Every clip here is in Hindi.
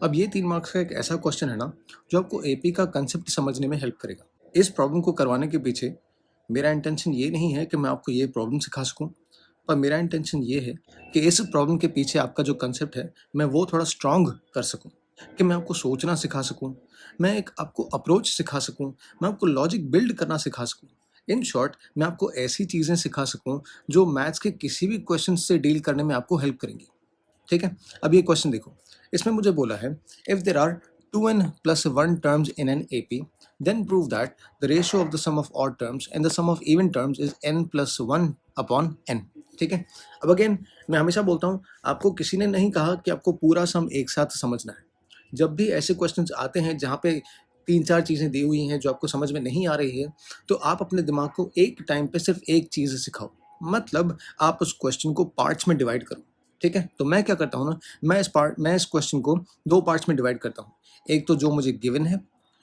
अब ये 3 मार्क्स का एक ऐसा क्वेश्चन है ना, जो आपको एपी का कंसेप्ट समझने में हेल्प करेगा। इस प्रॉब्लम को करवाने के पीछे मेरा इंटेंशन ये नहीं है कि मैं आपको ये प्रॉब्लम सिखा सकूं, पर मेरा इंटेंशन ये है कि इस प्रॉब्लम के पीछे आपका जो कंसेप्ट है, मैं वो थोड़ा स्ट्रॉन्ग कर सकूं, कि मैं आपको सोचना सिखा सकूं, मैं एक आपको अप्रोच सिखा सकूं, मैं आपको लॉजिक बिल्ड करना सिखा सकूं। इन शॉर्ट, मैं आपको ऐसी चीज़ें सिखा सकूं, जो मैथ्स के किसी भी क्वेश्चन से डील करने में आपको हेल्प करेंगी। ठीक है। अब ये क्वेश्चन देखो, इसमें मुझे बोला है if there are 2n+1 terms in n AP then prove that the ratio of the sum of odd terms and the sum of even terms is n+1 upon n। ठीक है। अब अगेन मैं हमेशा बोलता हूँ, आपको किसी ने नहीं कहा कि आपको पूरा सम एक साथ समझना है। जब भी ऐसे क्वेश्चंस आते हैं जहाँ पे 3-4 चीज़ें दी हुई हैं जो आपको समझ में नहीं आ रही है, तो आप अपने दिमाग को एक टाइम पे सिर्फ एक चीज़ सिखाओ। मतलब आप उस क्वेश्चन को पार्ट्स में डिवाइड करो। ठीक है। तो मैं क्या करता हूँ ना, मैं इस क्वेश्चन को 2 पार्ट्स में डिवाइड करता हूँ। एक तो जो मुझे गिवन है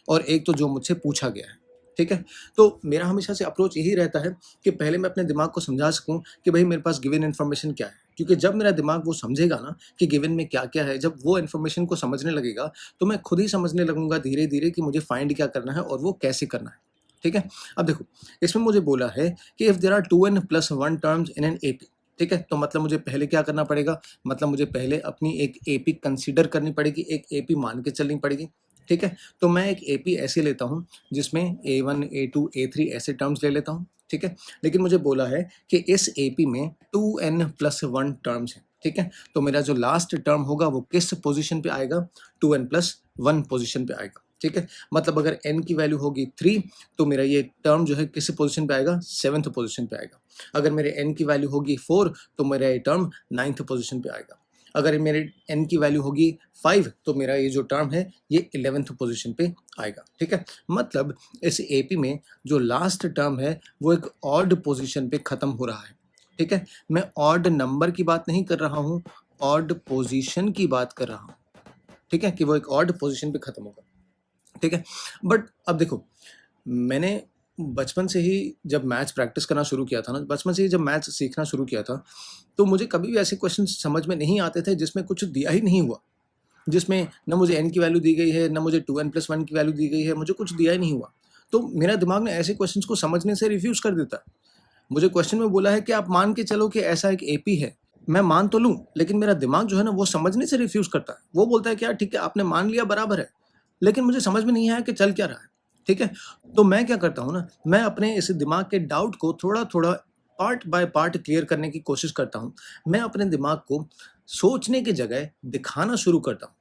और एक तो जो मुझसे पूछा गया है। ठीक है। तो मेरा हमेशा से अप्रोच यही रहता है कि पहले मैं अपने दिमाग को समझा सकूं कि भाई मेरे पास गिवन इन्फॉर्मेशन क्या है, क्योंकि जब मेरा दिमाग वो समझेगा ना कि गिवन में क्या क्या है, जब वो इन्फॉर्मेशन को समझने लगेगा, तो मैं खुद ही समझने लगूंगा धीरे धीरे कि मुझे फाइंड क्या करना है और वो कैसे करना है। ठीक है। अब देखो, इसमें मुझे बोला है कि if there are 2n+1 terms in n AP. ठीक है। तो मतलब मुझे पहले क्या करना पड़ेगा, मतलब मुझे पहले अपनी एक एपी कंसीडर करनी पड़ेगी, एक एपी मान के चलनी पड़ेगी। ठीक है। तो मैं एक एपी ऐसे लेता हूँ जिसमें A1 A2 A3 ऐसे टर्म्स ले लेता हूँ। ठीक है। लेकिन मुझे बोला है कि इस एपी में 2n+1 टर्म्स है। ठीक है। तो मेरा जो लास्ट टर्म होगा वो किस पोजीशन पे आएगा, 2n+1 पोजीशन पे आएगा। ठीक है। मतलब अगर n की वैल्यू होगी 3, तो मेरा ये टर्म जो है किस पोजीशन पे आएगा, 7th पोजीशन पे आएगा। अगर मेरे n की वैल्यू होगी 4, तो मेरा ये टर्म 9th पोजीशन पे आएगा। अगर मेरे n की वैल्यू होगी 5, तो मेरा ये जो टर्म है ये 11th पोजीशन पे आएगा। ठीक है। मतलब इस एपी में जो लास्ट टर्म है वो एक ऑड पोजीशन पे खत्म हो रहा है। ठीक है। मैं ऑड नंबर की बात नहीं कर रहा हूँ, ऑड पोजीशन की बात कर रहा हूँ। ठीक है, कि वो एक ऑड पोजीशन पे खत्म होगा। ठीक है। बट अब देखो, मैंने बचपन से ही जब मैथ्स प्रैक्टिस करना शुरू किया था ना, बचपन से ही जब मैथ्स सीखना शुरू किया था, तो मुझे कभी भी ऐसे क्वेश्चन समझ में नहीं आते थे जिसमें कुछ दिया ही नहीं हुआ, जिसमें ना मुझे n की वैल्यू दी गई है, ना मुझे 2n+1 की वैल्यू दी गई है, मुझे कुछ दिया ही नहीं हुआ। तो मेरा दिमाग ने ऐसे क्वेश्चंस को समझने से रिफ्यूज कर देता है। मुझे क्वेश्चन में बोला है कि आप मान के चलो कि ऐसा एक एपी है, मैं मान तो लूं, लेकिन मेरा दिमाग जो है ना वो समझने से रिफ्यूज करता है। वो बोलता है कि यार ठीक है, आपने मान लिया, बराबर है, लेकिन मुझे समझ में नहीं आया कि चल क्या रहा है। ठीक है। तो मैं क्या करता हूँ ना, मैं अपने इस दिमाग के डाउट को थोड़ा थोड़ा पार्ट बाय पार्ट क्लियर करने की कोशिश करता हूँ। मैं अपने दिमाग को सोचने की जगह दिखाना शुरू करता हूँ।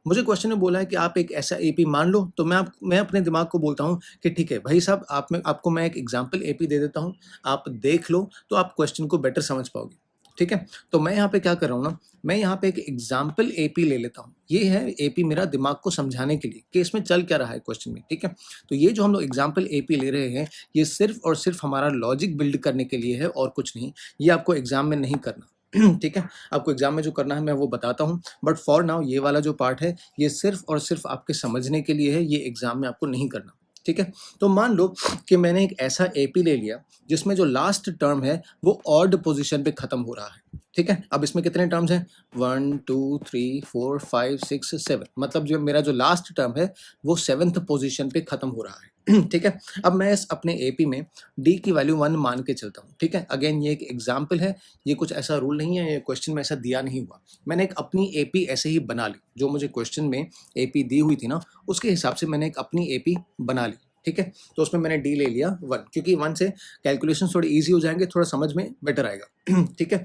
मुझे क्वेश्चन में बोला है कि आप एक ऐसा एपी मान लो, तो मैं अपने दिमाग को बोलता हूँ कि ठीक है भाई साहब, आपको मैं एक एग्जाम्पल एपी दे देता हूँ, आप देख लो तो आप क्वेश्चन को बेटर समझ पाओगे। ठीक है। तो मैं यहाँ पे क्या कर रहा हूँ ना, मैं यहाँ पे एक एग्जाम्पल एपी ले लेता हूँ। ये है एपी मेरा दिमाग को समझाने के लिए कि इसमें चल क्या रहा है क्वेश्चन में। ठीक है। तो ये जो हम लोग एग्जाम्पल एपी ले रहे हैं, ये सिर्फ और सिर्फ हमारा लॉजिक बिल्ड करने के लिए है और कुछ नहीं। ये आपको एग्जाम में नहीं करना। ठीक है। आपको एग्जाम में जो करना है मैं वो बताता हूँ, बट फॉर नाउ ये वाला जो पार्ट है ये सिर्फ और सिर्फ आपके समझने के लिए है, ये एग्जाम में आपको नहीं करना। ठीक है। तो मान लो कि मैंने एक ऐसा एपी ले लिया जिसमें जो लास्ट टर्म है वो ऑड पोजीशन पे खत्म हो रहा है। ठीक है। अब इसमें कितने टर्म्स हैं, 1 2 3 4 5 6 7, मतलब जो मेरा जो लास्ट टर्म है वो 7th पोजीशन पे खत्म हो रहा है। ठीक है। अब मैं इस अपने एपी में डी की वैल्यू 1 मान के चलता हूँ। ठीक है। अगेन ये एक एग्जाम्पल है, ये कुछ ऐसा रूल नहीं है, ये क्वेश्चन में ऐसा दिया नहीं हुआ। मैंने एक अपनी एपी ऐसे ही बना ली, जो मुझे क्वेश्चन में एपी दी हुई थी ना उसके हिसाब से मैंने एक अपनी एपी बना ली। ठीक है। तो उसमें मैंने डी ले लिया 1, क्योंकि 1 से कैलकुलेशन थोड़ी ईजी हो जाएंगे, थोड़ा समझ में बेटर आएगा। ठीक है।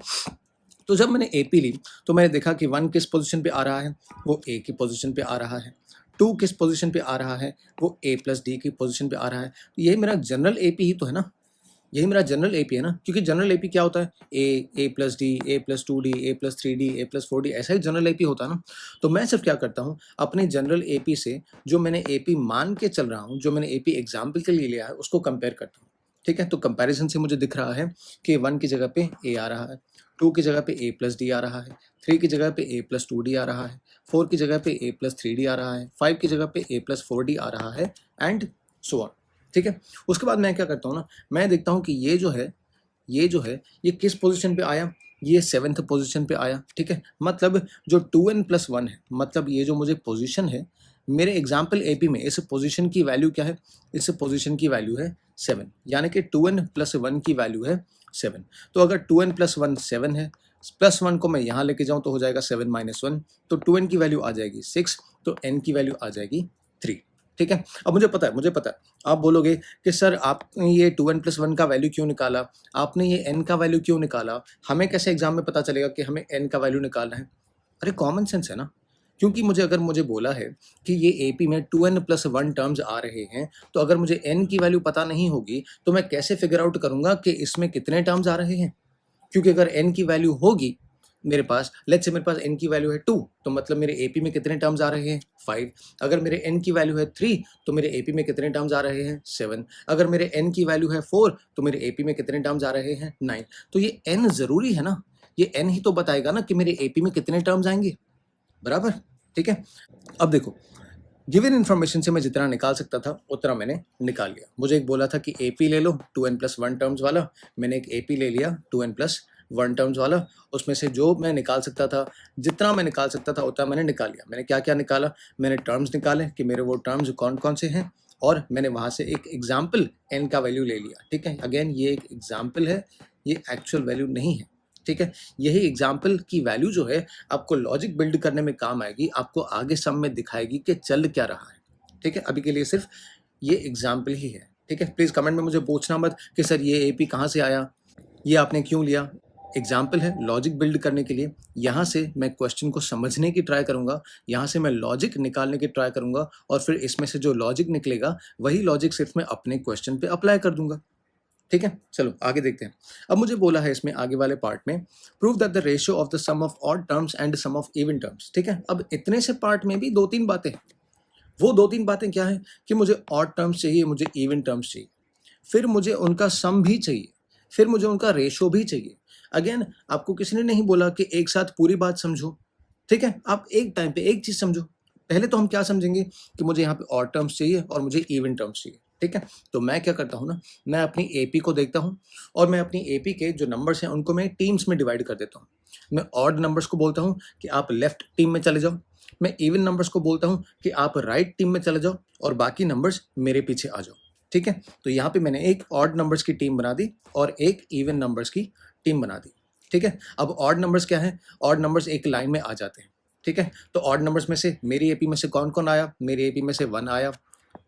तो जब मैंने एपी ली तो मैंने देखा कि 1 किस पोजीशन पे आ रहा है, वो ए की पोजीशन पे आ रहा है। 2 किस पोजीशन पे आ रहा है, वो ए प्लस डी की पोजीशन पे आ रहा है। तो ये मेरा जनरल एपी ही तो है ना, यही मेरा जनरल एपी है ना, क्योंकि जनरल एपी क्या होता है, ए plus d, a plus 2 D, a plus 3 D, a plus 4 D, ऐसा ही जनरल एपी होता है ना। तो मैं सिर्फ क्या करता हूँ, अपने जनरल एपी से जो मैंने एपी मान के चल रहा हूँ, जो मैंने एपी एग्जाम्पल के लिए लिया है, उसको कंपेयर करता हूँ। ठीक है। तो कंपैरिजन से मुझे दिख रहा है कि 1 की जगह पे ए आ रहा है, 2 की जगह पे ए प्लस डी आ रहा है, 3 की जगह पे ए प्लस 2 डी आ रहा है, 4 की जगह पे ए प्लस 3 डी आ रहा है, 5 की जगह पे ए प्लस 4 डी आ रहा है, एंड सो ऑन। ठीक है। उसके बाद मैं क्या करता हूँ ना, मैं देखता हूँ कि ये जो है ये किस पोजीशन पे आया, ये 7th पोजीशन पे आया, ठीक है। मतलब जो 2n+1 है, मतलब ये जो मुझे पोजीशन है मेरे एग्जाम्पल एपी में, इस पोजीशन की वैल्यू क्या है, इस पोजीशन की वैल्यू है 7, यानी कि 2n+1 की वैल्यू है 7। तो अगर 2n+1 7 है, +1 को मैं यहाँ लेके जाऊँ तो हो जाएगा 7 - 1, तो 2n की वैल्यू आ जाएगी 6, तो n की वैल्यू आ जाएगी 3, ठीक है। अब मुझे पता है, आप बोलोगे कि सर आपने ये 2n+1 का वैल्यू क्यों निकाला, आपने ये n का वैल्यू क्यों निकाला, हमें कैसे एग्जाम में पता चलेगा कि हमें n का वैल्यू निकालना है। अरे कॉमन सेंस है ना, क्योंकि मुझे बोला है कि ये एपी में 2n+1 टर्म्स आ रहे हैं, तो अगर मुझे n की वैल्यू पता नहीं होगी तो मैं कैसे फिगर आउट करूंगा कि इसमें कितने टर्म्स आ रहे हैं। क्योंकि अगर n की वैल्यू होगी मेरे पास, लेट्स से मेरे पास n की वैल्यू है 2, तो मतलब मेरे एपी में कितने टर्म्स आ रहे हैं 5। अगर मेरे n की वैल्यू है 3 तो मेरे एपी में कितने टर्म्स आ रहे हैं 7। अगर मेरे n की वैल्यू है 4 तो मेरे एपी में कितने टर्म्स आ रहे हैं 9। तो ये n ज़रूरी है ना, ये n ही तो बताएगा ना कि मेरे एपी में कितने टर्म्स आएंगे, बराबर, ठीक है। अब देखो, गिवन इन्फॉर्मेशन से मैं जितना निकाल सकता था उतना मैंने निकाल लिया। मुझे एक बोला था कि एपी ले लो 2n+1 टर्म्स वाला, मैंने एक एपी ले लिया 2n+1 टर्म्स वाला। उसमें से जो मैं निकाल सकता था, जितना मैं निकाल सकता था उतना मैंने निकाल लिया। मैंने क्या क्या निकाला, मैंने टर्म्स निकाले कि मेरे वो टर्म्स कौन कौन से हैं, और मैंने वहाँ से एक एग्जाम्पल n का वैल्यू ले लिया, ठीक है। अगेन ये एक एग्जाम्पल है, ये एक्चुअल वैल्यू नहीं है, ठीक है। यही एग्जाम्पल की वैल्यू जो है आपको लॉजिक बिल्ड करने में काम आएगी, आपको आगे सम में दिखाएगी कि चल क्या रहा है, ठीक है। अभी के लिए सिर्फ ये एग्जाम्पल ही है, ठीक है। प्लीज़ कमेंट में मुझे पूछना मत कि सर ये एपी कहाँ से आया, ये आपने क्यों लिया। एग्जाम्पल है लॉजिक बिल्ड करने के लिए, यहाँ से मैं क्वेश्चन को समझने की ट्राई करूँगा, यहाँ से मैं लॉजिक निकालने की ट्राई करूँगा, और फिर इसमें से जो लॉजिक निकलेगा वही लॉजिक सिर्फ मैं अपने क्वेश्चन पे अप्लाई कर दूंगा, ठीक है। चलो आगे देखते हैं। अब मुझे बोला है इसमें आगे वाले पार्ट में, prove that the ratio of the sum of odd terms and sum of even terms, ठीक है। अब इतने से पार्ट में भी 2-3 बातें हैं। वो 2-3 बातें क्या है कि मुझे ऑड टर्म्स चाहिए, मुझे इवन टर्म्स चाहिए, फिर मुझे उनका सम भी चाहिए, फिर मुझे उनका रेशो भी चाहिए। अगेन आपको किसी ने नहीं बोला कि एक साथ पूरी बात समझो, ठीक है। आप एक टाइम पे एक चीज समझो। पहले तो हम क्या समझेंगे कि मुझे यहाँ पे ऑड टर्म्स चाहिए और मुझे इवन टर्म्स चाहिए, ठीक है। तो मैं क्या करता हूँ ना, मैं अपनी एपी को देखता हूँ, और मैं अपनी एपी के जो नंबर्स हैं उनको मैं टीम्स में डिवाइड कर देता हूँ। मैं ऑड नंबर्स को बोलता हूँ कि आप लेफ्ट टीम में चले जाओ, मैं इवन नंबर्स को बोलता हूँ कि आप राइट टीम में चले जाओ, और बाकी नंबर्स मेरे पीछे आ जाओ, ठीक है। तो यहाँ पे मैंने एक ऑड नंबर्स की टीम बना दी और एक इवन नंबर्स की टीम बना दी, ठीक है। अब ऑड नंबर्स क्या है, ऑड नंबर्स एक लाइन में आ जाते हैं, ठीक है। तो ऑड नंबर्स में से मेरी एपी में से कौन कौन आया, मेरी एपी में से 1 आया,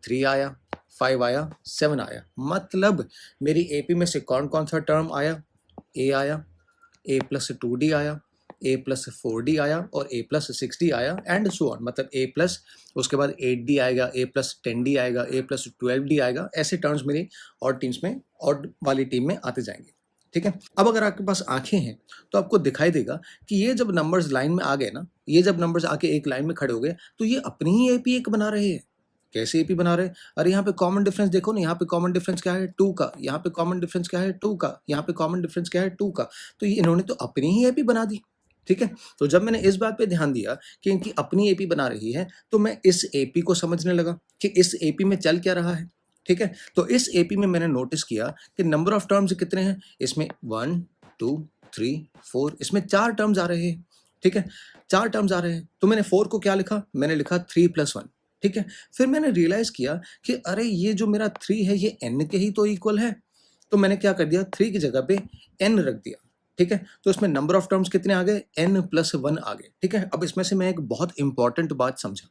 3 आया, 5 आया, 7 आया। मतलब मेरी एपी में से कौन कौन सा टर्म आया, ए आया, a+2d आया, a+4d आया, और a+6d आया, एंड सो ऑन। मतलब a+, उसके बाद 8d आएगा, a+10d आएगा, a+12d आएगा। ऐसे टर्म्स मेरी ऑड टीम्स में, ऑड वाली टीम में आते जाएंगे, ठीक है। अब अगर आपके पास आंखें हैं तो आपको दिखाई देगा कि ये जब नंबर्स लाइन में आ गए ना, ये जब नंबर्स आके एक लाइन में खड़े हो गए, तो ये अपनी ही एपी एक बना रहे हैं। कैसे एपी बना रहे हैं? अरे यहाँ पे कॉमन डिफरेंस देखो ना, यहाँ पे कॉमन डिफरेंस क्या है 2 का, यहाँ पे कॉमन डिफरेंस क्या है 2 का, यहाँ पे कॉमन डिफरेंस क्या है 2 का। तो ये इन्होंने तो अपनी ही एपी बना दी, ठीक है। तो जब मैंने इस बात पे ध्यान दिया कि इनकी अपनी एपी बना रही है, तो मैं इस एपी को समझने लगा कि इस एपी में चल क्या रहा है, ठीक है। तो इस एपी में मैंने नोटिस किया कि नंबर ऑफ टर्म्स कितने हैं, इसमें 1 2 3 4, इसमें 4 टर्म्स आ रहे हैं, ठीक है। 4 टर्म्स आ रहे हैं, तो मैंने 4 को क्या लिखा, मैंने लिखा 3+1, ठीक है। फिर मैंने रियलाइज किया कि अरे ये जो मेरा 3 है ये n के ही तो इक्वल है, तो मैंने क्या कर दिया, 3 की जगह पे n रख दिया, ठीक है। तो इसमें नंबर ऑफ टर्म्स कितने आ गए, n+1 आ गए, ठीक है। अब इसमें से मैं एक बहुत इंपॉर्टेंट बात समझा।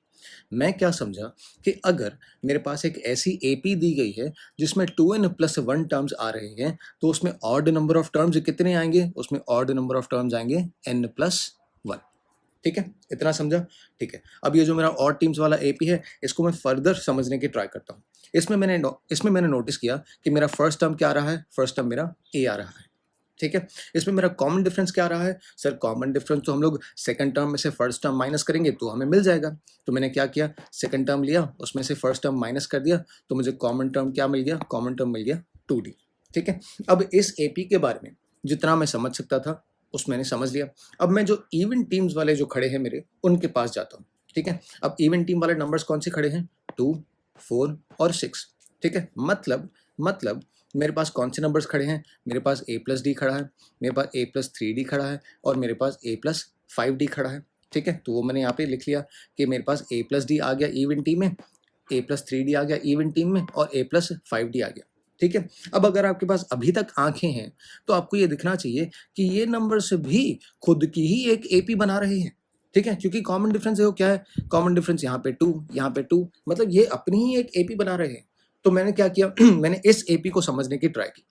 मैं क्या समझा कि अगर मेरे पास एक ऐसी एपी दी गई है जिसमें 2n+1 टर्म्स आ रहे हैं, तो उसमें ऑड नंबर ऑफ टर्म्स कितने आएंगे, उसमें ऑड नंबर ऑफ टर्म्स आएंगे n+1, ठीक है। इतना समझा, ठीक है। अब ये जो मेरा ऑड टीम्स वाला एपी है, इसको मैं फर्दर समझने की ट्राई करता हूँ। इसमें मैंने नोटिस किया कि मेरा फर्स्ट टर्म क्या आ रहा है, फर्स्ट टर्म मेरा ए आ रहा है, ठीक है। इसमें मेरा कॉमन डिफरेंस क्या आ रहा है, सर कॉमन डिफरेंस तो हम लोग सेकंड टर्म में से फर्स्ट टर्म माइनस करेंगे तो हमें मिल जाएगा। तो मैंने क्या किया, सेकंड टर्म लिया, उसमें से फर्स्ट टर्म माइनस कर दिया, तो मुझे कॉमन टर्म क्या मिल गया, कॉमन टर्म मिल गया 2d, ठीक है। अब इस एपी के बारे में जितना मैं समझ सकता था उस मैंने समझ लिया। अब मैं जो इवन टीम्स वाले जो खड़े हैं मेरे, उनके पास जाता हूँ, ठीक है। अब इवन टीम वाले नंबर्स कौन से खड़े हैं, 2 4 और 6, ठीक है। मतलब मेरे पास कौन से नंबर्स खड़े हैं, मेरे पास a प्लस डी खड़ा है, मेरे पास a प्लस 3d खड़ा है और मेरे पास a प्लस 5d खड़ा है। ठीक है, तो वो मैंने यहाँ पे लिख लिया कि मेरे पास a प्लस डी आ गया इवन टीम में, a प्लस 3d आ गया इवन टीम में और a प्लस 5d आ गया। ठीक है, अब अगर आपके पास अभी तक आंखें हैं तो आपको ये दिखना चाहिए कि ये नंबर्स भी खुद की ही एक AP बना रहे हैं। ठीक है, क्योंकि कॉमन डिफरेंस है वो क्या है, कॉमन डिफरेंस यहाँ पे 2, यहाँ पे 2, मतलब ये अपनी ही एक AP बना रहे हैं। तो मैंने क्या किया मैंने इस AP को समझने की ट्राई की।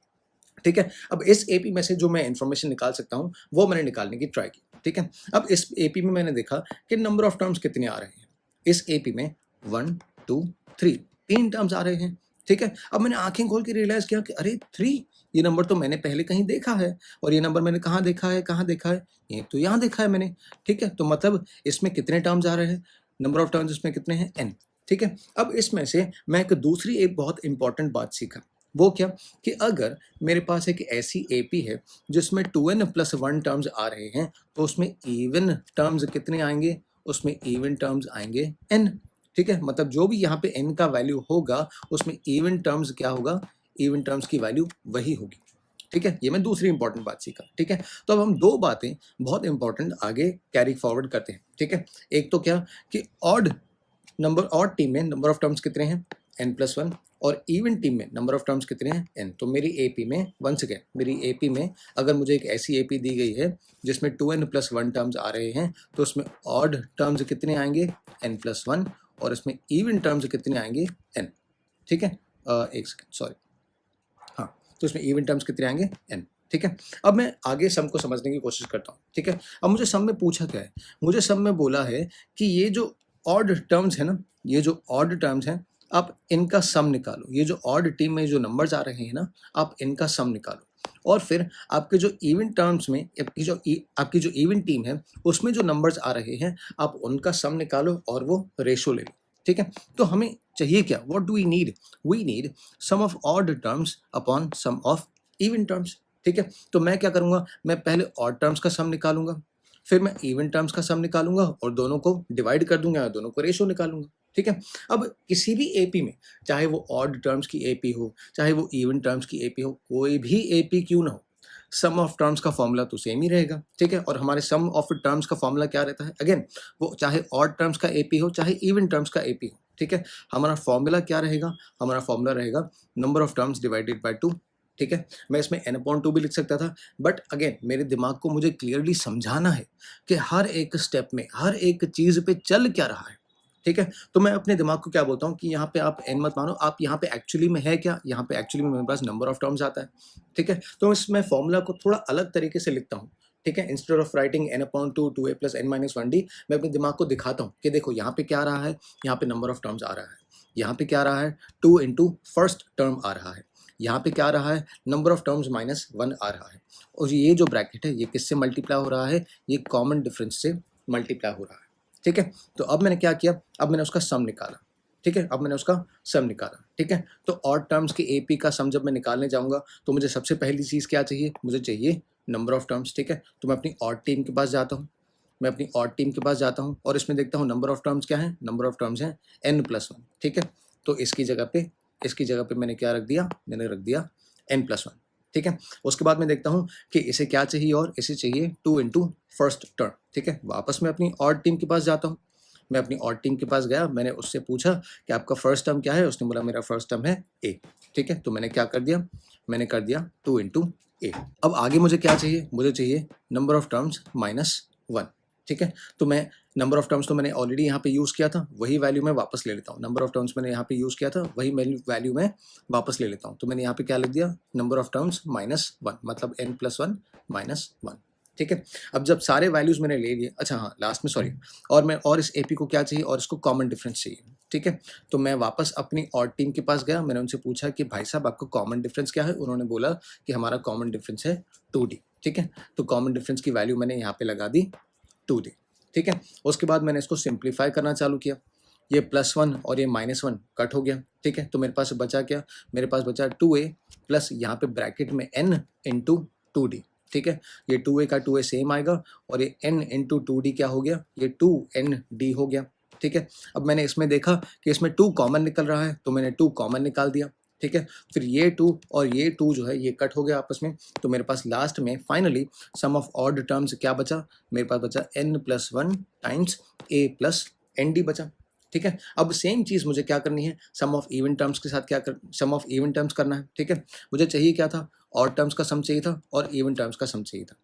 ठीक है, अब इस AP में से जो मैं इंफॉर्मेशन निकाल सकता हूँ वो मैंने निकालने की ट्राई की। ठीक है, अब इस AP में मैंने देखा कि नंबर ऑफ टर्म्स कितने आ रहे हैं। इस AP में 1 2 3 3 टर्म्स आ रहे हैं। ठीक है, अब मैंने आंखें खोल के रियलाइज किया कि अरे 3, ये नंबर तो मैंने पहले कहीं देखा है और ये नंबर मैंने कहाँ देखा है, कहाँ देखा है, ये तो यहाँ देखा है मैंने। ठीक है, तो मतलब इसमें कितने टर्म्स आ रहे हैं, नंबर ऑफ टर्म्स इसमें कितने हैं, n। ठीक है, अब इसमें से मैं एक दूसरी एक बहुत इंपॉर्टेंट बात सीखा। वो क्या कि अगर मेरे पास एक ऐसी AP है जिसमें 2n प्लस 1 टर्म्स आ रहे हैं तो उसमें इवन टर्म्स कितने आएंगे, उसमें इवन टर्म्स आएंगे n। ठीक है, मतलब जो भी यहाँ पे n का वैल्यू होगा उसमें इवन टर्म्स क्या होगा, इवन टर्म्स की वैल्यू वही होगी। ठीक है, ये मैं दूसरी इंपॉर्टेंट बात सीखा। ठीक है, तो अब हम दो बातें बहुत इंपॉर्टेंट आगे कैरी फॉरवर्ड करते हैं। ठीक है, एक तो क्या कि ऑड टीम में नंबर ऑफ टर्म्स कितने हैं, n+1, और इवन टीम में नंबर ऑफ टर्म्स कितने हैं, n। तो मेरी AP में वंस अगेन मेरी AP में अगर मुझे एक ऐसी AP दी गई है जिसमें 2n + 1 टर्म्स आ रहे हैं तो उसमें ऑड टर्म्स कितने आएंगे, n+1, और इसमें इवन टर्म्स कितने आएंगे, n। ठीक है, एक सेकेंड सॉरी, हाँ, तो इसमें इवन टर्म्स कितने आएंगे, n। ठीक है, अब मैं आगे सम को समझने की कोशिश करता हूँ। ठीक है, अब मुझे सम में पूछा क्या है, मुझे सम में बोला है कि ये जो ऑड टर्म्स है ना, ये जो ऑड टर्म्स हैं आप इनका सम निकालो। ये जो ऑड टीम में जो नंबर्स आ रहे हैं ना, आप इनका सम निकालो और फिर आपके जो इवन टर्म्स में आपकी जो इवन टीम है उसमें जो नंबर्स आ रहे हैं आप उनका सम निकालो और वो रेशो ले लो। ठीक है, तो हमें चाहिए क्या, what do we need, we need sum of odd terms upon sum of even terms. ठीक है, तो मैं क्या करूंगा, मैं पहले ऑड टर्म्स का सम निकालूंगा, फिर मैं इवन टर्म्स का सम निकालूंगा और दोनों को डिवाइड कर दूंगा, दोनों को रेशो निकालूंगा। ठीक है, अब किसी भी AP में चाहे वो ऑड टर्म्स की AP हो चाहे वो इवन टर्म्स की AP हो, कोई भी AP क्यों ना हो, सम ऑफ टर्म्स का फॉर्मूला तो सेम ही रहेगा। ठीक है, और हमारे सम ऑफ टर्म्स का फॉर्मूला क्या रहता है, अगेन वो चाहे ऑड टर्म्स का AP हो चाहे इवन टर्म्स का AP हो। ठीक है, हमारा फॉर्मूला क्या रहेगा, हमारा फॉर्मूला रहेगा number of terms divided by 2। ठीक है, मैं इसमें n/2 भी लिख सकता था, बट अगेन मेरे दिमाग को मुझे क्लियरली समझाना है कि हर एक स्टेप में हर एक चीज पे चल क्या रहा है। ठीक है, तो मैं अपने दिमाग को क्या बोलता हूँ कि यहाँ पे आप n मत मानो, आप यहाँ पे एक्चुअली में है क्या, यहाँ पे एक्चुअली में मेरे पास नंबर ऑफ टर्म्स आता है। ठीक है, तो इसमें फॉर्मूला को थोड़ा अलग तरीके से लिखता हूँ। ठीक है, instead of writing n/2 2a + n-1d, मैं अपने दिमाग को दिखाता हूँ कि देखो यहाँ पे क्या आ रहा है, यहाँ पे नंबर ऑफ टर्म्स आ रहा है, यहाँ पे क्या आ रहा है, 2 × फर्स्ट टर्म आ रहा है, यहाँ पे क्या आ रहा है, नंबर ऑफ टर्म्स -1 आ रहा है, और ये जो ब्रैकेट है ये किससे मल्टीप्लाई हो रहा है, ये कॉमन डिफरेंस से मल्टीप्लाई हो रहा है। ठीक है, तो अब मैंने क्या किया, अब मैंने उसका सम निकाला। ठीक है, अब मैंने उसका सम निकाला। ठीक है, तो ऑड टर्म्स के AP का सम जब मैं निकालने जाऊंगा तो मुझे सबसे पहली चीज़ क्या चाहिए, मुझे चाहिए नंबर ऑफ टर्म्स। ठीक है, तो मैं अपनी ऑड टीम के पास जाता हूँ, मैं अपनी ऑड टीम के पास जाता हूँ और इसमें देखता हूँ नंबर ऑफ टर्म्स क्या है, नंबर ऑफ टर्म्स हैं n+1। ठीक है, तो इसकी जगह पे मैंने क्या रख दिया, मैंने रख दिया n+1। ठीक है, उसके बाद मैं देखता हूँ कि इसे क्या चाहिए, और इसे चाहिए 2 × फर्स्ट टर्म। ठीक है, वापस मैं अपनी ऑड टीम के पास जाता हूँ, मैं अपनी ऑड टीम के पास गया, मैंने उससे पूछा कि आपका फर्स्ट टर्म क्या है, उसने बोला मेरा फर्स्ट टर्म है a। ठीक है, तो मैंने क्या कर दिया, मैंने कर दिया 2 × a। अब आगे मुझे क्या चाहिए, मुझे चाहिए नंबर ऑफ टर्म्स -1। ठीक है, तो मैं नंबर ऑफ टर्म्स तो मैंने ऑलरेडी यहाँ पे यूज़ किया था, वही वैल्यू मैं वापस ले लेता हूँ। नंबर ऑफ टर्म्स मैंने यहाँ पे यूज़ किया था, वही वैल्यू मैं वापस ले लेता हूँ। तो मैंने यहाँ पे क्या लिख दिया, नंबर ऑफ टर्म्स -1, मतलब n+1 -1। ठीक है, अब जब सारे वैल्यूज मैंने ले लिए, अच्छा हाँ लास्ट में सॉरी, और इस AP को क्या चाहिए, और इसको कॉमन डिफरेंस चाहिए। ठीक है, तो मैं वापस अपनी ऑड टीम के पास गया, मैंने उनसे पूछा कि भाई साहब आपका कॉमन डिफरेंस क्या है, उन्होंने बोला कि हमारा कॉमन डिफरेंस है 2d। ठीक है, तो कॉमन डिफरेंस की वैल्यू मैंने यहाँ पे लगा दी 2d। ठीक है, उसके बाद मैंने इसको सिंप्लीफाई करना चालू किया, ये +1 और ये -1 कट हो गया। ठीक है, तो मेरे पास बचा क्या, मेरे पास बचा 2a प्लस यहाँ पे ब्रैकेट में n × 2d। ठीक है, ये 2a का 2a सेम आएगा और ये n × 2d क्या हो गया, ये 2nd हो गया। ठीक है, अब मैंने इसमें देखा कि इसमें 2 कॉमन निकल रहा है, तो मैंने 2 कॉमन निकाल दिया। ठीक है। फिर ये 2 और ये 2 जो है ये कट हो गया आपस में, तो मेरे पास लास्ट में finally sum of odd terms क्या बचा, मेरे पास बचा n+1 times a plus n d बचा, ठीक है। अब सेम चीज़ मुझे क्या करनी है, सम ऑफ इवन टर्म्स के साथ सम ऑफ इवन टर्म्स करना है, ठीक है। मुझे चाहिए क्या था, ऑड टर्म्स का सम चाहिए था और इवन टर्म्स का सम चाहिए था,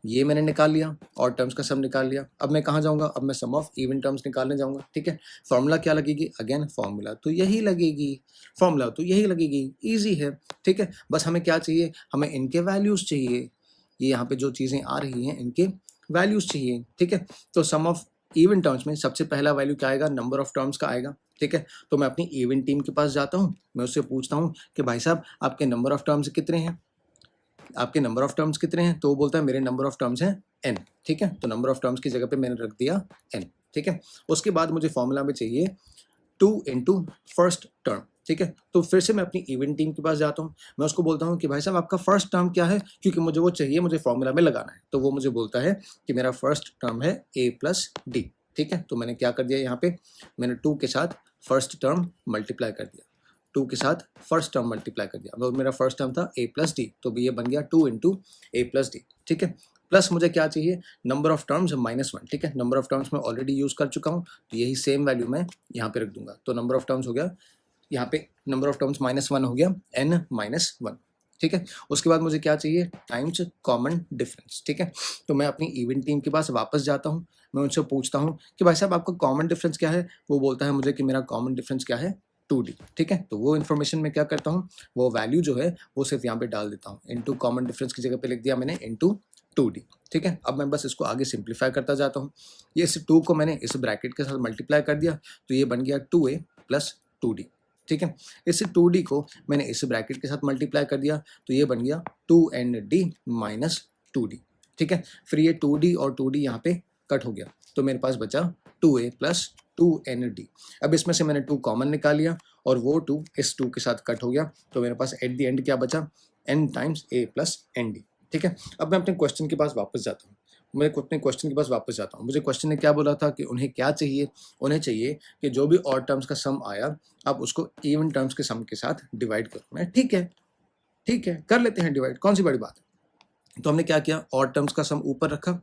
ये मैंने निकाल लिया, और टर्म्स का सम निकाल लिया। अब मैं कहाँ जाऊँगा, अब मैं सम ऑफ इवन टर्म्स निकालने जाऊँगा, ठीक है। फॉर्मूला क्या लगेगी, अगेन फॉर्मूला तो यही लगेगी, फॉर्मूला तो यही लगेगी, ईजी है, ठीक है। बस हमें क्या चाहिए, हमें इनके वैल्यूज़ चाहिए, ये यहाँ पे जो चीज़ें आ रही हैं इनके वैल्यूज़ चाहिए, ठीक है। तो सम ऑफ इवन टर्म्स में सबसे पहला वैल्यू क्या आएगा, नंबर ऑफ टर्म्स का आएगा, ठीक है। तो मैं अपनी इवन टीम के पास जाता हूँ, मैं उससे पूछता हूँ कि भाई साहब आपके नंबर ऑफ टर्म्स कितने हैं, आपके नंबर ऑफ टर्म्स कितने हैं, तो वो बोलता है मेरे नंबर ऑफ टर्म्स हैं n, ठीक है। तो नंबर ऑफ टर्म्स की जगह पे मैंने रख दिया n, ठीक है। उसके बाद मुझे फॉर्मूला में चाहिए 2 इंटू फर्स्ट टर्म, ठीक है। तो फिर से मैं अपनी इवेंट टीम के पास जाता हूँ, मैं उसको बोलता हूँ कि भाई साहब आपका फर्स्ट टर्म क्या है, क्योंकि मुझे वो चाहिए, मुझे फॉर्मूला में लगाना है। तो वो मुझे बोलता है कि मेरा फर्स्ट टर्म है a प्लस डी, ठीक है। तो मैंने क्या कर दिया, यहाँ पे मैंने 2 के साथ फर्स्ट टर्म मल्टीप्लाई कर दिया, 2 के साथ फर्स्ट टर्म मल्टीप्लाई कर दिया, अब मेरा फर्स्ट टर्म था a प्लस डी, तो ये बन गया 2 इंटू ए प्लस डी, ठीक है। प्लस मुझे क्या चाहिए, नंबर ऑफ टर्म्स -1, ठीक है। नंबर ऑफ टर्म्स मैं ऑलरेडी यूज़ कर चुका हूँ, तो यही सेम वैल्यू मैं यहाँ पे रख दूंगा। तो नंबर ऑफ टर्म्स हो गया, यहाँ पे नंबर ऑफ टर्म्स -1 हो गया, n-1, ठीक है। उसके बाद मुझे क्या चाहिए, टाइम्स कॉमन डिफरेंस, ठीक है। तो मैं अपनी इवेंट टीम के पास वापस जाता हूँ, मैं उनसे पूछता हूँ कि भाई साहब आपका कॉमन डिफरेंस क्या है, वो बोलता है मुझे कि मेरा कॉमन डिफरेंस क्या है, 2D, ठीक है। तो वो इन्फॉर्मेशन मैं क्या करता हूँ, वो वैल्यू जो है वो सिर्फ यहाँ पे डाल देता हूँ, इनटू कॉमन डिफरेंस की जगह पे लिख दिया मैंने इनटू 2D, ठीक है। अब मैं बस इसको आगे सिंप्लीफाई करता जाता हूँ, ये इस 2 को मैंने इस ब्रैकेट के साथ मल्टीप्लाई कर दिया, तो ये बन गया 2a प्लस 2d, ठीक है। इस 2d को मैंने इस ब्रैकेट के साथ मल्टीप्लाई कर दिया, तो ये बन गया 2nd माइनस 2d, ठीक है। फिर ये 2d और 2d यहाँ पे कट हो गया, तो मेरे पास बचा 2a प्लस 2nd। अब इसमें से मैंने 2 कॉमन निकाल लिया और वो 2 इस 2 के साथ कट हो गया, तो मेरे पास एट द एंड क्या बचा, n times a plus nd, ठीक है। अब मैं अपने क्वेश्चन के पास वापस जाता हूँ, मैं अपने क्वेश्चन के पास वापस जाता हूँ। मुझे क्वेश्चन ने क्या बोला था कि उन्हें क्या चाहिए, उन्हें चाहिए कि जो भी ऑड टर्म्स का सम आया आप उसको इवन टर्म्स के सम के साथ डिवाइड करो। मैं ठीक है कर लेते हैं डिवाइड, कौन सी बड़ी बात है। तो हमने क्या किया, ऑड टर्म्स का सम ऊपर रखा,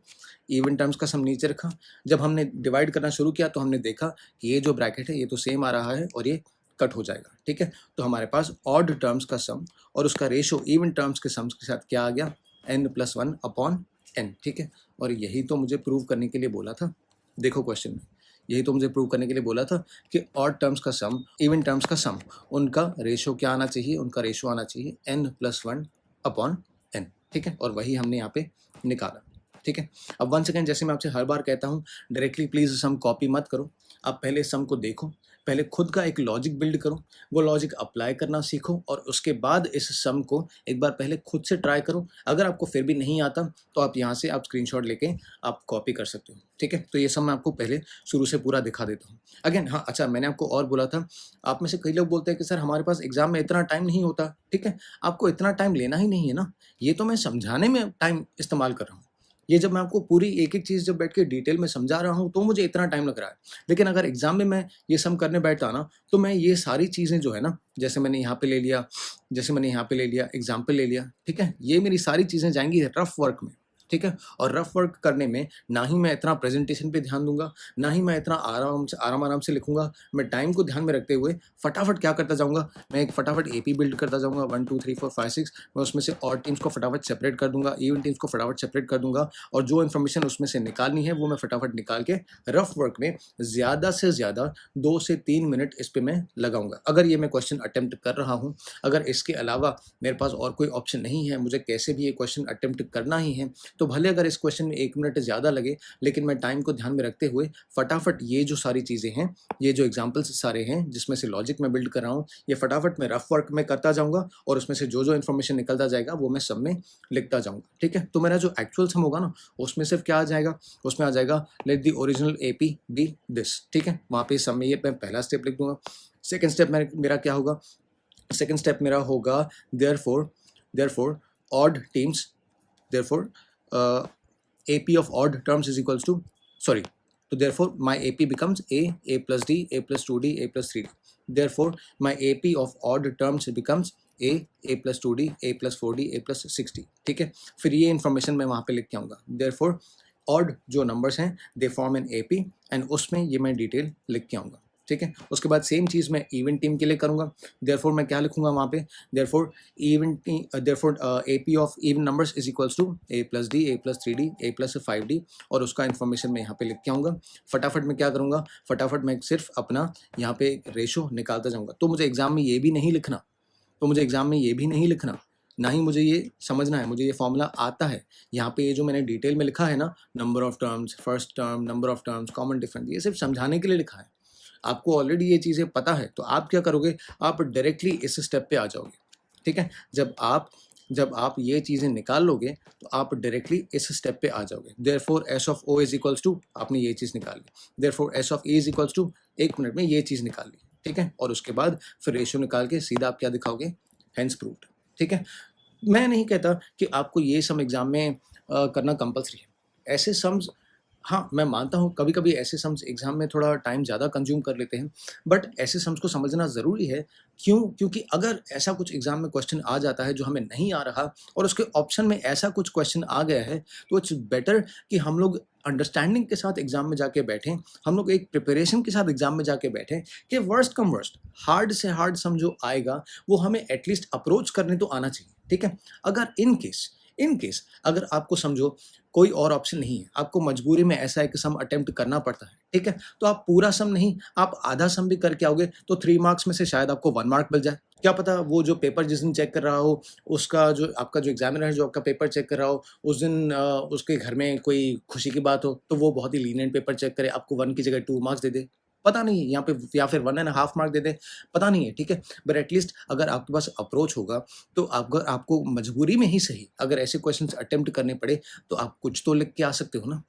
इवन टर्म्स का सम नीचे रखा। जब हमने डिवाइड करना शुरू किया तो हमने देखा कि ये जो ब्रैकेट है ये तो सेम आ रहा है और ये कट हो जाएगा, ठीक है। तो हमारे पास ऑड टर्म्स का सम और उसका रेशो इवन टर्म्स के सम के साथ क्या आ गया, n+1 अपॉन n, ठीक है। और यही तो मुझे प्रूव करने के लिए बोला था, देखो क्वेश्चन में यही तो मुझे प्रूव करने के लिए बोला था कि ऑड टर्म्स का सम इवन टर्म्स का सम, उनका रेशो क्या आना चाहिए, उनका रेशो आना चाहिए n+1 अपॉन n, ठीक है। और वही हमने यहाँ पे निकाला, ठीक है। अब 1 सेकेंड, जैसे मैं आपसे हर बार कहता हूँ, डायरेक्टली प्लीज़ सम कॉपी मत करो, आप पहले सम को देखो, पहले खुद का एक लॉजिक बिल्ड करो, वो लॉजिक अप्लाई करना सीखो और उसके बाद इस सम को एक बार पहले खुद से ट्राई करो। अगर आपको फिर भी नहीं आता तो आप यहाँ से आप स्क्रीनशॉट लेके आप कॉपी कर सकते हो, ठीक है। तो ये सम मैं आपको पहले शुरू से पूरा दिखा देता हूँ अगेन। हाँ अच्छा, मैंने आपको और बोला था, आप में से कई लोग बोलते हैं कि सर हमारे पास एग्जाम में इतना टाइम नहीं होता, ठीक है। आपको इतना टाइम लेना ही नहीं है ना, ये तो मैं समझाने में टाइम इस्तेमाल कर रहा हूँ। ये जब मैं आपको पूरी एक-एक चीज़ जब बैठ के डिटेल में समझा रहा हूँ तो मुझे इतना टाइम लग रहा है। लेकिन अगर एग्ज़ाम में मैं ये सम करने बैठता ना, तो मैं ये सारी चीज़ें जो है ना, जैसे मैंने यहाँ पे ले लिया, एग्ज़ाम्पल ले लिया, ठीक है? ये मेरी सारी चीज़ें जाएँगी रफ़ वर्क में, ठीक है? और रफ़ वर्क करने में ना ही मैं इतना प्रेज़ेंटेशन पे ध्यान दूँगा, ना ही मैं इतना आराम-आराम से लिखूँगा। मैं टाइम को ध्यान में रखते हुए फटाफट क्या करता जाऊँगा, मैं एक फटाफट एपी बिल्ड करता जाऊँगा 1, 2, 3, 4, 5, 6। मैं उसमें से ऑड टीम्स को फटाफट सेपरेट कर दूँगा, इवन टीम्स को फटाफट सेपरेट कर दूँगा और जो इन्फॉर्मेशन उसमें से निकालनी है वो मैं फटाफट निकाल के रफ़ वर्क में ज़्यादा से ज़्यादा 2 से 3 मिनट इस पे मैं लगाऊँगा। अगर ये मैं क्वेश्चन अटेम्प्ट कर रहा हूँ, अगर इसके अलावा मेरे पास और कोई ऑप्शन नहीं है, मुझे कैसे भी ये क्वेश्चन अटेम्प्ट करना ही है, तो भले अगर इस क्वेश्चन में 1 मिनट ज़्यादा लगे, लेकिन मैं टाइम को ध्यान में रखते हुए फटाफट ये जो सारी चीज़ें हैं, ये जो एग्जांपल्स सारे हैं जिसमें से लॉजिक मैं बिल्ड कर रहा हूँ, ये फटाफट मैं रफ़ वर्क में करता जाऊँगा और उसमें से जो इन्फॉर्मेशन निकलता जाएगा वो मैं सब में लिखता जाऊँगा, ठीक है। तो मेरा जो एक्चुअल सम होगा ना, उसमें सिर्फ क्या आ जाएगा, उसमें आ जाएगा let the original AP be this, ठीक है। वहाँ पे सम में ये मैं पहला स्टेप लिख दूंगा। सेकंड स्टेप मेरा क्या होगा, सेकंड स्टेप मेरा होगा therefore odd teams, therefore AP of odd terms is equals to, sorry, तो therefore my AP becomes a plus d, a plus 2d, A plus 3d. Therefore my AP of odd terms becomes a plus 2d, A plus 4d, A plus 6d. ठीक है, फिर ये इन्फॉर्मेशन मैं वहाँ पे लिख के आऊँगा. देयरफॉर ऑड जो नंबर्स हैं they form an AP, and उसमें ये मैं डिटेल लिख के आऊँगा. ठीक है, उसके बाद सेम चीज़ मैं इवन टीम के लिए करूँगा. देयरफॉर मैं क्या लिखूंगा वहाँ पे, therefore AP of even numbers is equals to a plus d, a plus 3d, a plus 5d, और उसका इन्फॉर्मेशन मैं यहाँ पे लिख के आऊँगा. फटाफट मैं क्या करूँगा, फटाफट मैं सिर्फ अपना यहाँ पे रेशो निकालता जाऊँगा. तो मुझे एग्जाम में ये भी नहीं लिखना, ना ही मुझे ये समझना है, मुझे ये फॉर्मूला आता है. यहाँ पे ये जो मैंने डिटेल में लिखा है ना, number of terms, first term, number of terms, common difference, ये सिर्फ समझाने के लिए लिखा है. आपको ऑलरेडी ये चीज़ें पता है, तो आप क्या करोगे, आप डायरेक्टली इस स्टेप पे आ जाओगे. ठीक है, जब आप ये चीज़ें निकाल लोगे तो आप डायरेक्टली इस स्टेप पे आ जाओगे. Therefore S of O is equals to, आपने ये चीज़ निकाल ली. Therefore S of A is equals to, 1 minute में ये चीज़ निकाल ली. ठीक है, और उसके बाद फिर रेशियो निकाल के सीधा आप क्या दिखाओगे, हेंस प्रूव्ड. ठीक है, मैं नहीं कहता कि आपको ये सम एग्जाम में करना कंपलसरी है. ऐसे सम्स, हाँ, मैं मानता हूँ कभी कभी ऐसे सम्स एग्जाम में थोड़ा टाइम ज़्यादा कंज्यूम कर लेते हैं, बट ऐसे सम्स को समझना ज़रूरी है. क्योंकि अगर ऐसा कुछ एग्जाम में क्वेश्चन आ जाता है जो हमें नहीं आ रहा, और उसके ऑप्शन में ऐसा कुछ क्वेश्चन आ गया है, तो इट्स बेटर कि हम लोग अंडरस्टैंडिंग के साथ एग्जाम में जाके बैठें, हम लोग एक प्रिपरेशन के साथ एग्जाम में जाके बैठें कि वर्स्ट कम वर्स्ट, हार्ड से हार्ड सम जो आएगा वो हमें एटलीस्ट अप्रोच करने तो आना चाहिए. ठीक है, अगर इन केस अगर आपको समझो कोई और ऑप्शन नहीं है, आपको मजबूरी में ऐसा एक सम अटेम्प्ट करना पड़ता है, ठीक है, तो आप पूरा सम नहीं, आप आधा सम भी करके आओगे तो 3 मार्क्स में से शायद आपको 1 मार्क मिल जाए. क्या पता वो जो पेपर जिस दिन चेक कर रहा हो, उसका जो आपका जो एग्जामिनर है जो आपका पेपर चेक कर रहा हो, उस दिन उसके घर में कोई खुशी की बात हो, तो वो बहुत ही लीनिएंट पेपर चेक करे, आपको 1 की जगह 2 मार्क्स दे दे. पता नहीं है यहाँ पे, या फिर 1.5 मार्क दे दे, पता नहीं है. ठीक है, बट एटलीस्ट अगर आपके पास अप्रोच होगा, तो आपको मजबूरी में ही सही, अगर ऐसे क्वेश्चंस अटेम्प्ट करने पड़े, तो आप कुछ तो लिख के आ सकते हो ना,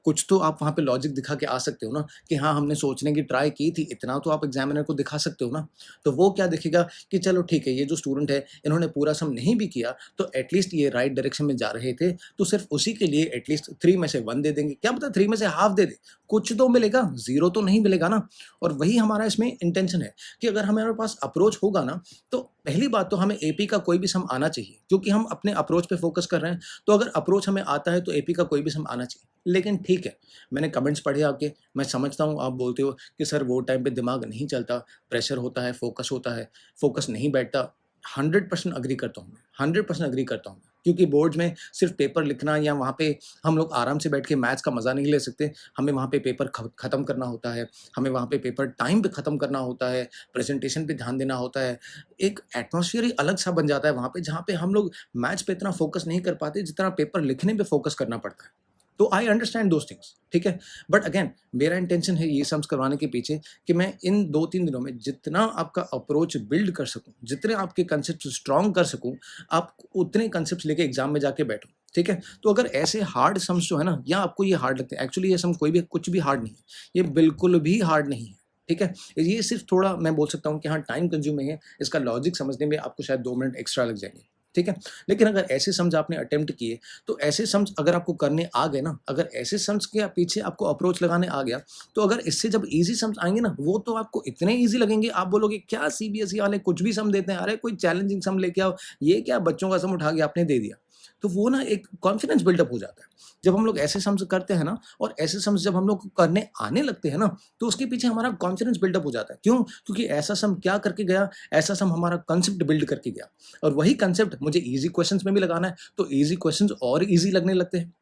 कुछ तो आप वहाँ पे लॉजिक दिखा के आ सकते हो ना, कि हाँ हमने सोचने की ट्राई की थी, इतना तो आप एग्जामिनर को दिखा सकते हो ना. तो वो क्या दिखेगा कि चलो ठीक है, ये जो स्टूडेंट है इन्होंने पूरा सम नहीं भी किया, तो एटलीस्ट ये राइट डायरेक्शन में जा रहे थे, तो सिर्फ उसी के लिए एटलीस्ट 3 में से 1 दे देंगे. क्या पता 3 में से हाफ दे दे, कुछ तो मिलेगा, जीरो तो नहीं मिलेगा ना. और वही हमारा इसमें इंटेंशन है कि अगर हमारे पास अप्रोच होगा ना, तो पहली बात तो हमें एपी का कोई भी सम आना चाहिए, क्योंकि हम अपने अप्रोच पे फोकस कर रहे हैं. तो अगर अप्रोच हमें आता है तो एपी का कोई भी सम आना चाहिए. लेकिन ठीक है, मैंने कमेंट्स पढ़े आपके, मैं समझता हूँ आप बोलते हो कि सर वो टाइम पे दिमाग नहीं चलता, प्रेशर होता है, फोकस नहीं बैठता. 100% अग्री करता हूँ मैं, 100% अग्री करता हूँ, क्योंकि बोर्ड्स में सिर्फ पेपर लिखना या वहाँ पे हम लोग आराम से बैठ के मैथ्स का मज़ा नहीं ले सकते. हमें वहाँ पे पेपर ख़त्म करना होता है, हमें वहाँ पे पेपर टाइम पे ख़त्म करना होता है, प्रेजेंटेशन पे ध्यान देना होता है. एक एटमॉस्फेयर ही अलग सा बन जाता है वहाँ पे, जहाँ पे हम लोग मैथ्स पे इतना फोकस नहीं कर पाते जितना पेपर लिखने पे फोकस करना पड़ता है. तो आई अंडरस्टैंड दोस थिंग्स. ठीक है, बट अगेन मेरा इंटेंशन है ये सम्स करवाने के पीछे कि मैं इन 2-3 दिनों में जितना आपका अप्रोच बिल्ड कर सकूं, जितने आपके कंसेप्ट स्ट्रॉन्ग कर सकूं, आप उतने कंसेप्ट लेके एग्जाम में जाके बैठो. ठीक है, तो अगर ऐसे हार्ड सम्स जो है ना, या आपको ये हार्ड लगते हैं, एक्चुअली ये सम कुछ भी हार्ड नहीं है, ये बिल्कुल भी हार्ड नहीं है. ठीक है, ये सिर्फ थोड़ा मैं बोल सकता हूँ कि हाँ टाइम कंज्यूमिंग है, इसका लॉजिक समझने में आपको शायद 2 मिनट एक्स्ट्रा लग जाएंगे. ठीक है, लेकिन अगर ऐसे सम्स आपने अटेम्प्ट किए, तो ऐसे सम्स अगर आपको करने आ गए ना, अगर ऐसे सम्स के पीछे आपको अप्रोच लगाने आ गया, तो अगर इससे जब इजी सम्स आएंगे ना, वो तो आपको इतने इजी लगेंगे, आप बोलोगे क्या सीबीएसई वाले कुछ भी सम देते हैं, अरे कोई चैलेंजिंग सम लेके आओ, ये क्या बच्चों का सम उठा के आपने दे दिया. तो वो ना एक कॉन्फिडेंस बिल्डअप हो जाता है जब हम लोग ऐसे सम्स करते हैं ना, और ऐसे सम्स जब हम लोग करने आने लगते हैं ना, तो उसके पीछे हमारा कॉन्फिडेंस बिल्डअप हो जाता है. क्यों? क्योंकि ऐसा सम क्या करके गया, ऐसा सम हमारा कंसेप्ट बिल्ड करके गया, और वही कंसेप्ट मुझे इजी क्वेश्चंस में भी लगाना है, तो इजी क्वेश्चंस और इजी लगने लगते हैं.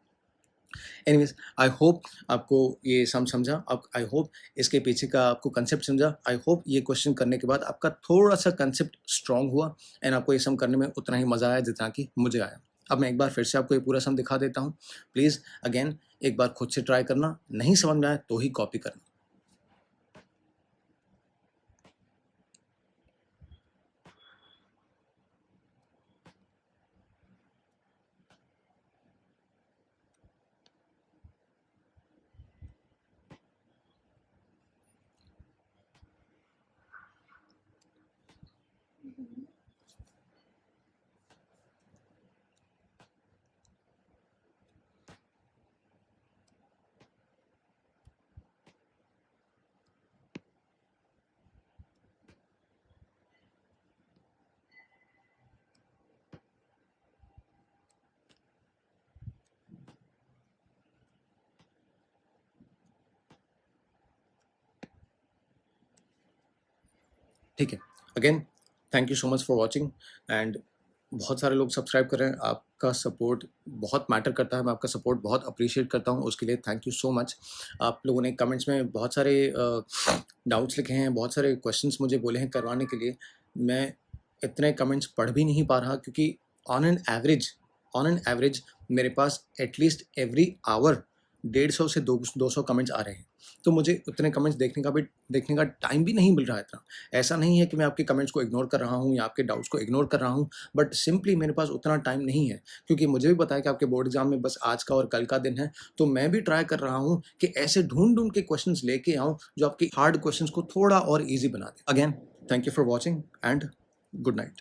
एनीवेज, आई होप आपको ये सम समझा, आई होप इसके पीछे का आपको कंसेप्ट समझा, आई होप ये क्वेश्चन करने के बाद आपका थोड़ा सा कंसेप्ट स्ट्रांग हुआ, एंड आपको ये सम करने में उतना ही मज़ा आया जितना कि मुझे आया. अब मैं एक बार फिर से आपको ये पूरा सम दिखा देता हूँ. प्लीज़ अगेन एक बार खुद से ट्राई करना, नहीं समझ में आए तो ही कॉपी करना. ठीक है। Again thank you so much for watching and बहुत सारे लोग सब्सक्राइब कर रहे हैं। आपका सपोर्ट बहुत मैटर करता है। मैं आपका सपोर्ट बहुत अप्रिशिएट करता हूँ, उसके लिए थैंक यू सो मच। आप लोगों ने कमेंट्स में बहुत सारे डाउट्स लिखे हैं, बहुत सारे क्वेश्चंस मुझे बोले हैं करवाने के लिए। मैं इतने कमेंट्स पढ़ भी नहीं पा रहा क्योंकि ऑन एन एवरेज मेरे पास एटलीस्ट एवरी आवर 150 से 200 कमेंट्स आ रहे हैं। तो मुझे उतने कमेंट्स देखने का टाइम भी नहीं मिल रहा है इतना। ऐसा नहीं है कि मैं आपके कमेंट्स को इग्नोर कर रहा हूँ या आपके डाउट्स को इग्नोर कर रहा हूँ, बट सिंपली मेरे पास उतना टाइम नहीं है क्योंकि मुझे भी पता है कि आपके बोर्ड एग्जाम में बस आज का और कल का दिन है। तो मैं भी ट्राई कर रहा हूँ कि ऐसे ढूंढ के क्वेश्चंस लेके आऊँ जो आपके हार्ड क्वेश्चंस को थोड़ा और ईजी बना दे। Again thank you for watching and good night.